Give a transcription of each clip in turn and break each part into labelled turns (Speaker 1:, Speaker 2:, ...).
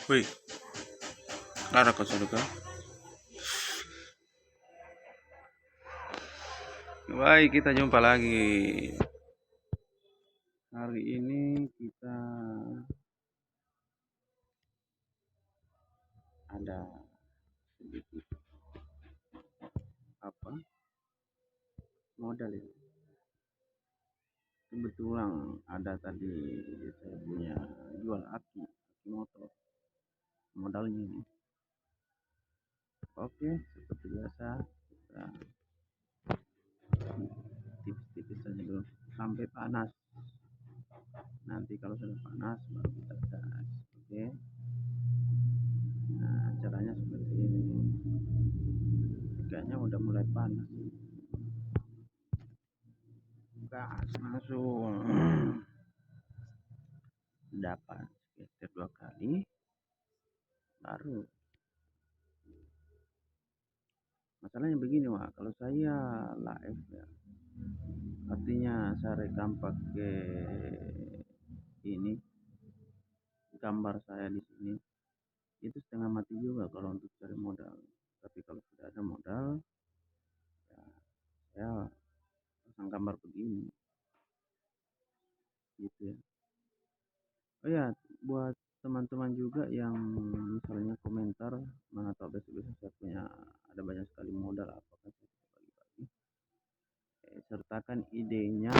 Speaker 1: Wih, Lara kau sudah kau. Baik, kita jumpa lagi. Hari ini kita ada sedikit apa modal ini. Kebetulan ada tadi saya punya jual aki motor modalnya ini. Oke, seperti biasa kita tipis-tipis saja dulu sampai panas. Nanti kalau sudah panas baru kita gas. Oke. Nah, caranya seperti ini. Kayaknya udah mulai panas. Gas langsung. Dapat geser 2 kali baru. Masalahnya begini, Wak, kalau saya live ya, artinya saya rekam pakai ini gambar saya di sini, itu setengah mati juga kalau untuk cari modal. Tapi kalau sudah ada modal, ya saya pasang gambar begini, gitu ya. Oh ya, buat teman-teman juga yang misalnya komentar, mana tahu besok-besok saya punya ada banyak sekali modal, apakah saya bisa bagi-bagi. Sertakan idenya,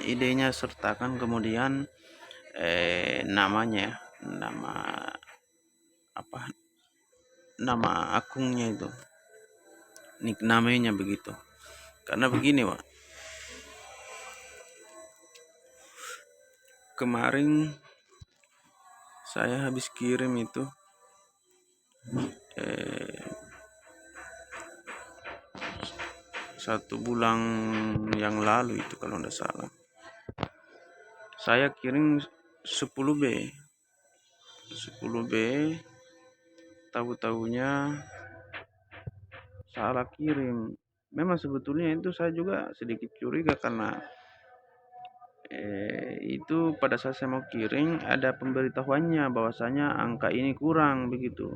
Speaker 1: idenya sertakan, kemudian namanya, nama apa, nama akunnya itu, nicknamenya begitu. Karena begini, Pak, kemarin saya habis kirim itu eh, 1 bulan yang lalu itu kalau tidak salah, saya kirim 10B 10B, tahu-tahunya salah kirim. Memang sebetulnya itu saya juga sedikit curiga karena itu pada saat saya mau kirim ada pemberitahuannya bahwasanya angka ini kurang begitu.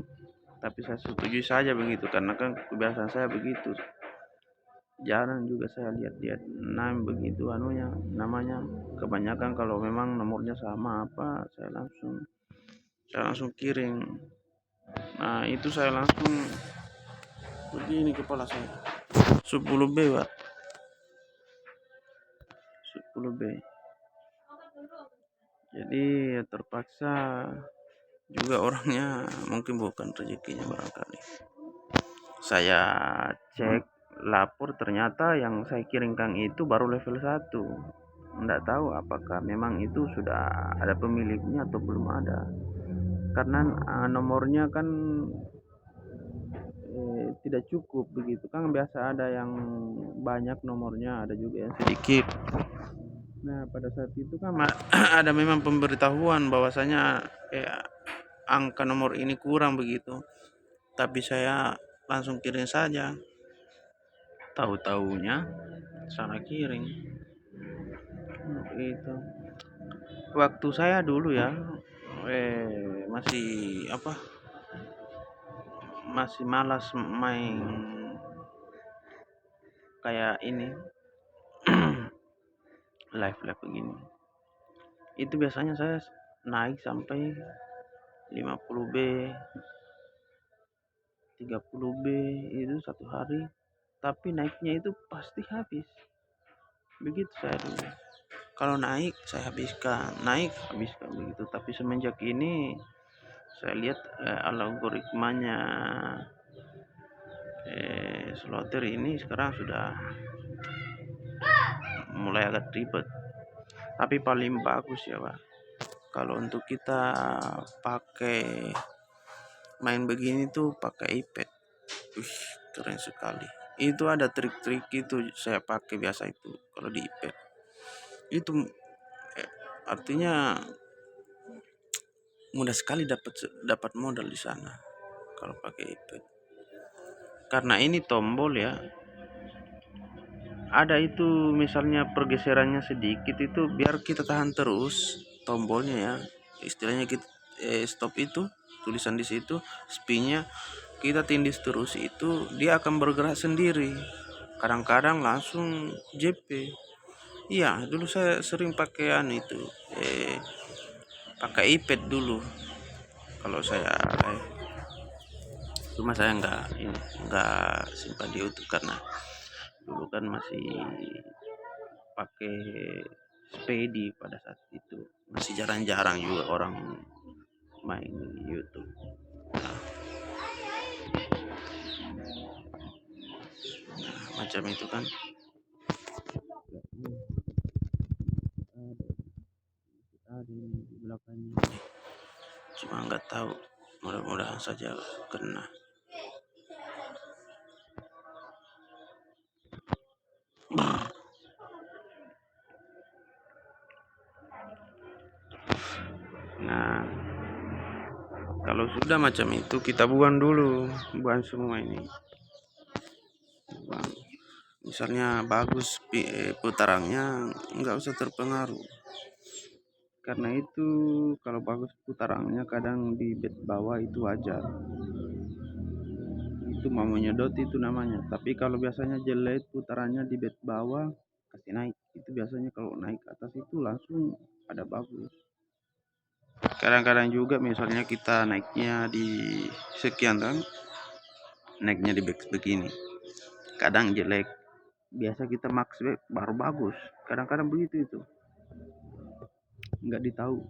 Speaker 1: Tapi saya setuju saja begitu karena kan kebiasaan saya begitu. Jarang juga saya lihat-lihat begitu anunya namanya. Kebanyakan kalau memang nomornya sama apa saya langsung kirim. Nah, itu saya langsung begini kepala saya. 10B, Pak. 10B. Jadi ya terpaksa juga orangnya mungkin bukan rezekinya barangkali. Saya cek lapor, ternyata yang saya kirimkan itu baru level 1. Enggak tahu apakah memang itu sudah ada pemiliknya atau belum ada. Karena nomornya kan tidak cukup begitu kan, biasa ada yang banyak nomornya, ada juga yang sedikit. Nah, pada saat itu kan ada memang pemberitahuan bahwasanya angka nomor ini kurang begitu. Tapi saya langsung kirim saja. Tahu-tahunya salah kirim. Itu. Waktu saya dulu ya masih apa? Masih malas main kayak ini live begini. Itu biasanya saya naik sampai 50B, 30B itu satu hari, tapi naiknya itu pasti habis. Begitu saya dulu. Kalau naik saya habiskan, begitu. Tapi semenjak ini saya lihat algoritmanya slotter ini sekarang sudah mulai agak ribet. Tapi paling bagus ya, Pak, kalau untuk kita pakai main begini tuh pakai iPad. Keren sekali. Itu ada trik-trik itu saya pakai biasa itu kalau di iPad. Itu artinya mudah sekali dapat modal di sana kalau pakai iPad. Karena ini tombol ya. Ada itu misalnya pergeserannya sedikit itu biar kita tahan terus tombolnya ya. Istilahnya kita stop itu, tulisan di situ spinnya, kita tindis terus itu dia akan bergerak sendiri. Kadang-kadang langsung JP. Iya, dulu saya sering pakai itu, pakai iPad dulu. Kalau saya, cuma saya nggak simpan di YouTube karena dulu kan masih pakai Spedi pada saat itu, masih jarang-jarang juga orang main YouTube. Nah, macam itu kan. Ada di belakangnya, cuma nggak tahu, mudah-mudahan saja kena. Nah, kalau sudah macam itu kita buang dulu, buang semua ini, buang. Misalnya bagus putarannya, nggak usah terpengaruh. Karena itu kalau bagus putarannya kadang di bed bawah itu wajar, itu mau menyedot itu namanya. Tapi kalau biasanya jelek putarannya di bed bawah, kasih naik, itu biasanya kalau naik ke atas itu langsung ada bagus. Kadang-kadang juga misalnya kita naiknya di sekian kan, naiknya di back begini, kadang jelek, biasa kita max back baru bagus. Kadang-kadang begitu itu, nggak ditahu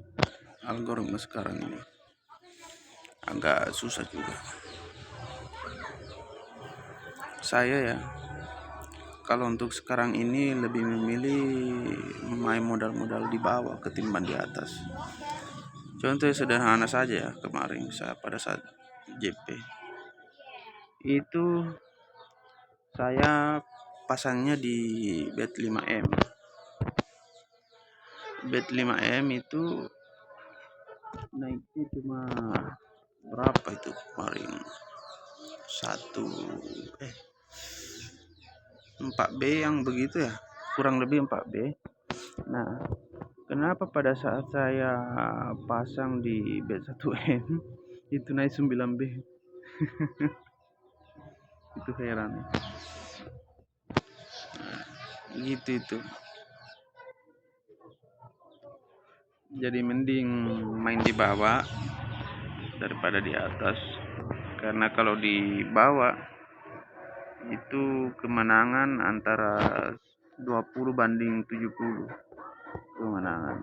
Speaker 1: algoritma sekarang ini, agak susah juga. Saya ya, kalau untuk sekarang ini lebih memilih main modal-modal di bawah ketimbang di atas. Contohnya sederhana saja ya, kemarin saya pada saat JP itu saya pasangnya di bet 5M. Bet 5M itu naiknya cuma berapa itu kemarin, 4B yang begitu ya, kurang lebih 4B. Nah, kenapa pada saat saya pasang di bet 1M itu naik 9B? Itu heran. Nah, gitu itu. Jadi mending main di bawah daripada di atas. Karena kalau di bawah itu kemenangan antara 20 banding 70 kemenangan.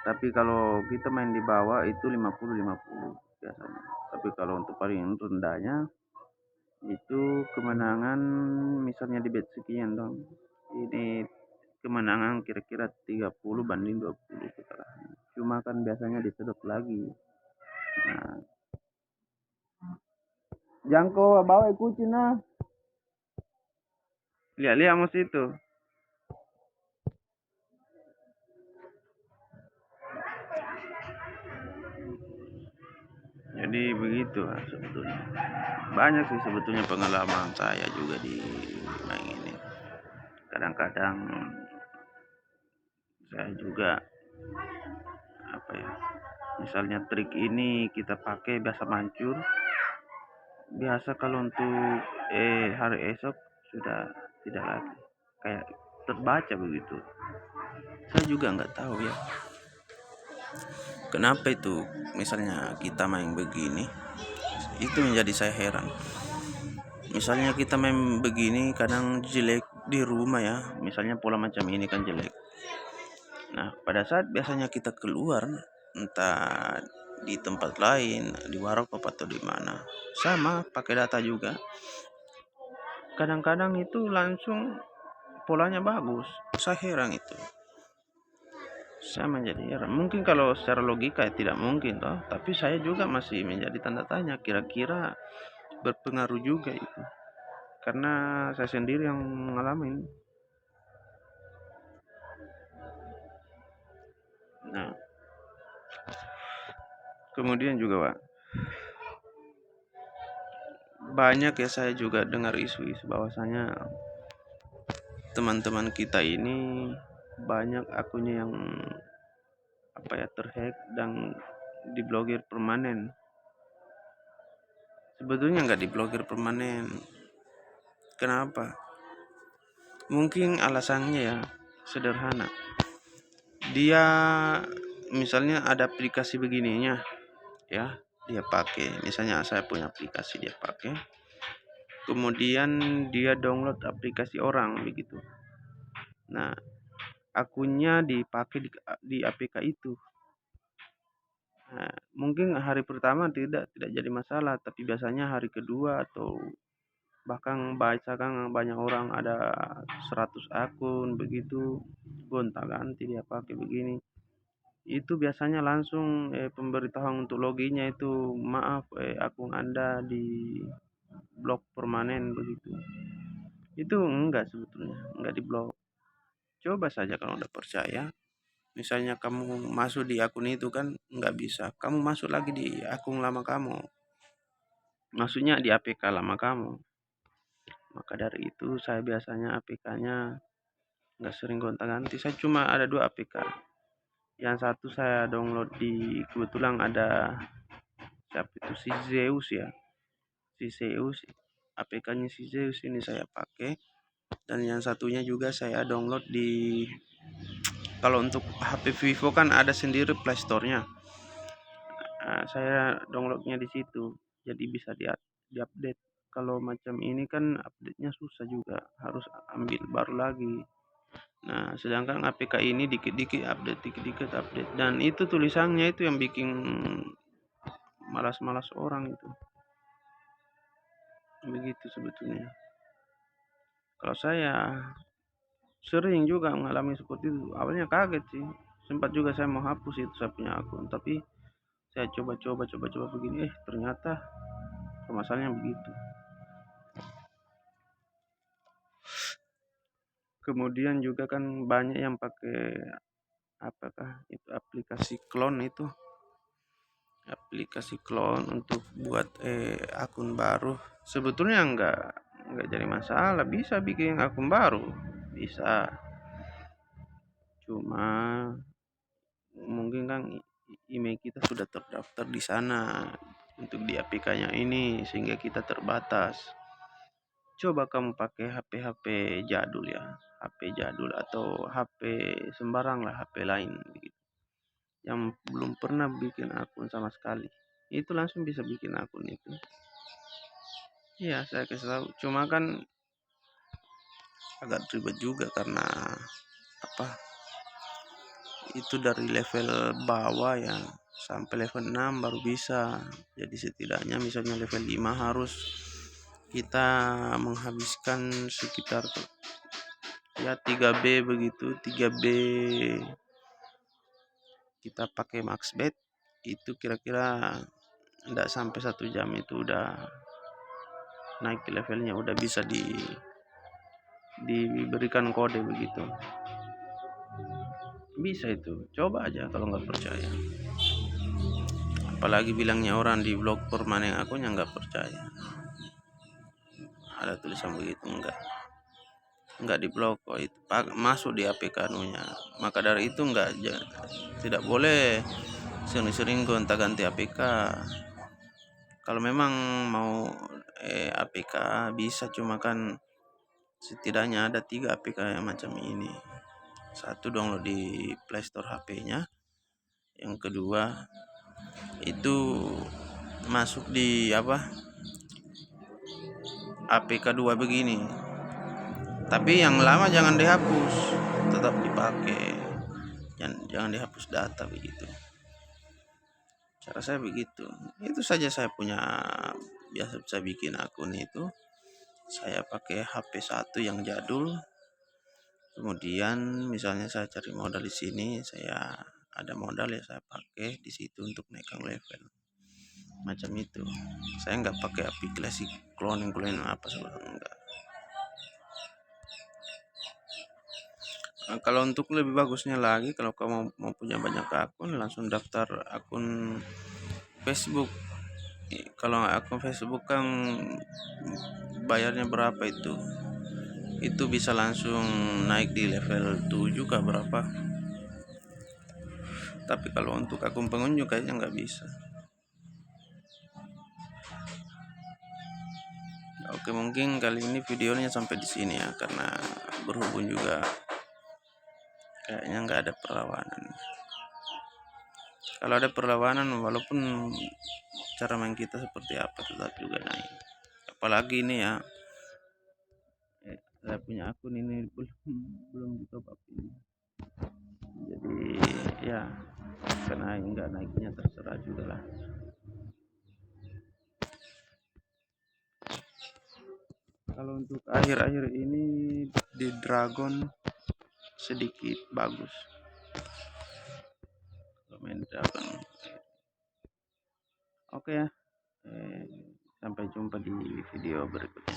Speaker 1: Tapi kalau kita main di bawah itu 50-50 biasanya. Tapi kalau untuk paling rendahnya itu kemenangan, misalnya di bet sekian dong, ini kemenangan kira-kira 30 banding 20 kekalahan. Cuma kan biasanya disedot lagi. Nah, jangko bawa ikutin nah. Lihat-lihat mesti itu. Jadi begitu sebetulnya. Banyak sih sebetulnya pengalaman saya juga di main ini. Kadang-kadang saya juga misalnya trik ini kita pakai biasa mancur, biasa kalau untuk hari esok sudah tidak lagi, kayak terbaca begitu. Saya juga nggak tahu ya kenapa itu. Misalnya kita main begini, itu menjadi saya heran. Misalnya kita main begini kadang jelek di rumah ya, misalnya pola macam ini kan jelek. Nah, pada saat biasanya kita keluar, entah di tempat lain, di warung atau di mana, sama pakai data juga. Kadang-kadang itu langsung polanya bagus. Saya heran itu. Saya menjadi heran. Mungkin kalau secara logika tidak mungkin toh, tapi saya juga masih menjadi tanda tanya, kira-kira berpengaruh juga itu. Karena saya sendiri yang mengalami. Nah, kemudian juga Pak, banyak ya saya juga dengar isu-isu bahwasanya teman-teman kita ini banyak akunnya yang terhack dan diblokir permanen. Sebetulnya nggak diblokir permanen. Kenapa? Mungkin alasannya ya sederhana. Dia misalnya ada aplikasi begininya ya, dia pakai. Misalnya saya punya aplikasi dia pakai. Kemudian dia download aplikasi orang begitu. Nah, akunnya dipakai di APK itu. Nah, mungkin hari pertama tidak jadi masalah, tapi biasanya hari kedua atau bahkan kan banyak orang ada 100 akun begitu, gonta-ganti dia pakai begini. Itu biasanya langsung pemberitahuan untuk loginnya itu, maaf akun Anda di blok permanen begitu. Itu enggak, sebetulnya enggak di blok. Coba saja kalau udah percaya. Misalnya kamu masuk di akun itu kan nggak bisa, kamu masuk lagi di akun lama kamu, maksudnya di APK lama kamu. Maka dari itu saya biasanya APK-nya nggak sering gonta-ganti. Saya cuma ada 2 APK. Yang satu saya download kebetulan ada siapa itu, si Zeus ya, si Zeus, APK-nya si Zeus ini saya pakai. Dan yang satunya juga saya download kalau untuk HP Vivo kan ada sendiri Play Store-nya. Nah, saya downloadnya di situ, jadi bisa diupdate. Kalau macam ini kan update-nya susah juga, harus ambil baru lagi. Nah, sedangkan APK ini dikit-dikit update, dan itu tulisannya itu yang bikin malas-malas orang itu. Begitu sebetulnya. Kalau saya sering juga mengalami seperti itu. Awalnya kaget sih. Sempat juga saya mau hapus itu saya punya akun, tapi saya coba-coba begini, ternyata permasalahannya begitu. Kemudian juga kan banyak yang pakai apakah itu aplikasi clone untuk buat akun baru. Sebetulnya enggak jadi masalah, bisa bikin akun baru, bisa. Cuma mungkin kan email kita sudah terdaftar di sana untuk di APK-nya ini, sehingga kita terbatas. Coba kamu pakai HP jadul ya, HP jadul atau HP sembarang lah, HP lain begitu, yang belum pernah bikin akun sama sekali, itu langsung bisa bikin akun itu. Iya, saya kasih tahu. Cuma kan agak ribet juga karena apa? Itu dari level bawah ya sampai level 6 baru bisa. Jadi setidaknya misalnya level 5 harus kita menghabiskan sekitar ya 3B begitu. 3B kita pakai maxbet itu kira-kira tidak sampai 1 jam itu udah naik levelnya, udah bisa diberikan kode begitu. Bisa itu, coba aja kalau nggak percaya. Apalagi bilangnya orang di blok permanen, akunnya nggak percaya. Ada tulisan begitu, enggak di blok kok, itu masuk di APK nya. Maka dari itu tidak boleh sering-sering gonta-ganti APK. Kalau memang mau APK bisa, cuma kan setidaknya ada 3 APK yang macam ini. Satu download di Play Store HP-nya. Yang kedua itu masuk di APK 2 begini. Tapi yang lama jangan dihapus, tetap dipakai. Jangan dihapus data begitu. Cara saya begitu. Itu saja saya punya, biasa saya bikin akun itu. Saya pakai HP 1 yang jadul. Kemudian misalnya saya cari modal di sini, saya ada modal ya saya pakai di situ untuk naikkan level. Macam itu. Saya nggak pakai aplikasi cloning apa sebagainya, enggak. Nah, kalau untuk lebih bagusnya lagi, kalau kamu mau punya banyak akun, langsung daftar akun Facebook. Kalau akun Facebook kan bayarnya berapa itu bisa langsung naik di level 7 kah berapa. tapi kalau untuk akun pengunjung kayaknya nggak bisa. Oke, mungkin kali ini videonya sampai di sini ya, karena berhubung juga kayaknya nggak ada perlawanan. Kalau ada perlawanan, walaupun cara main kita seperti apa, tetap juga naik. Apalagi ini ya, saya punya akun ini belum di top up ini. Jadi ya, karena nggak naiknya terserah juga lah. Kalau untuk akhir-akhir ini di Dragon sedikit bagus. Main Dragon. Oke ya. Sampai jumpa di video berikutnya.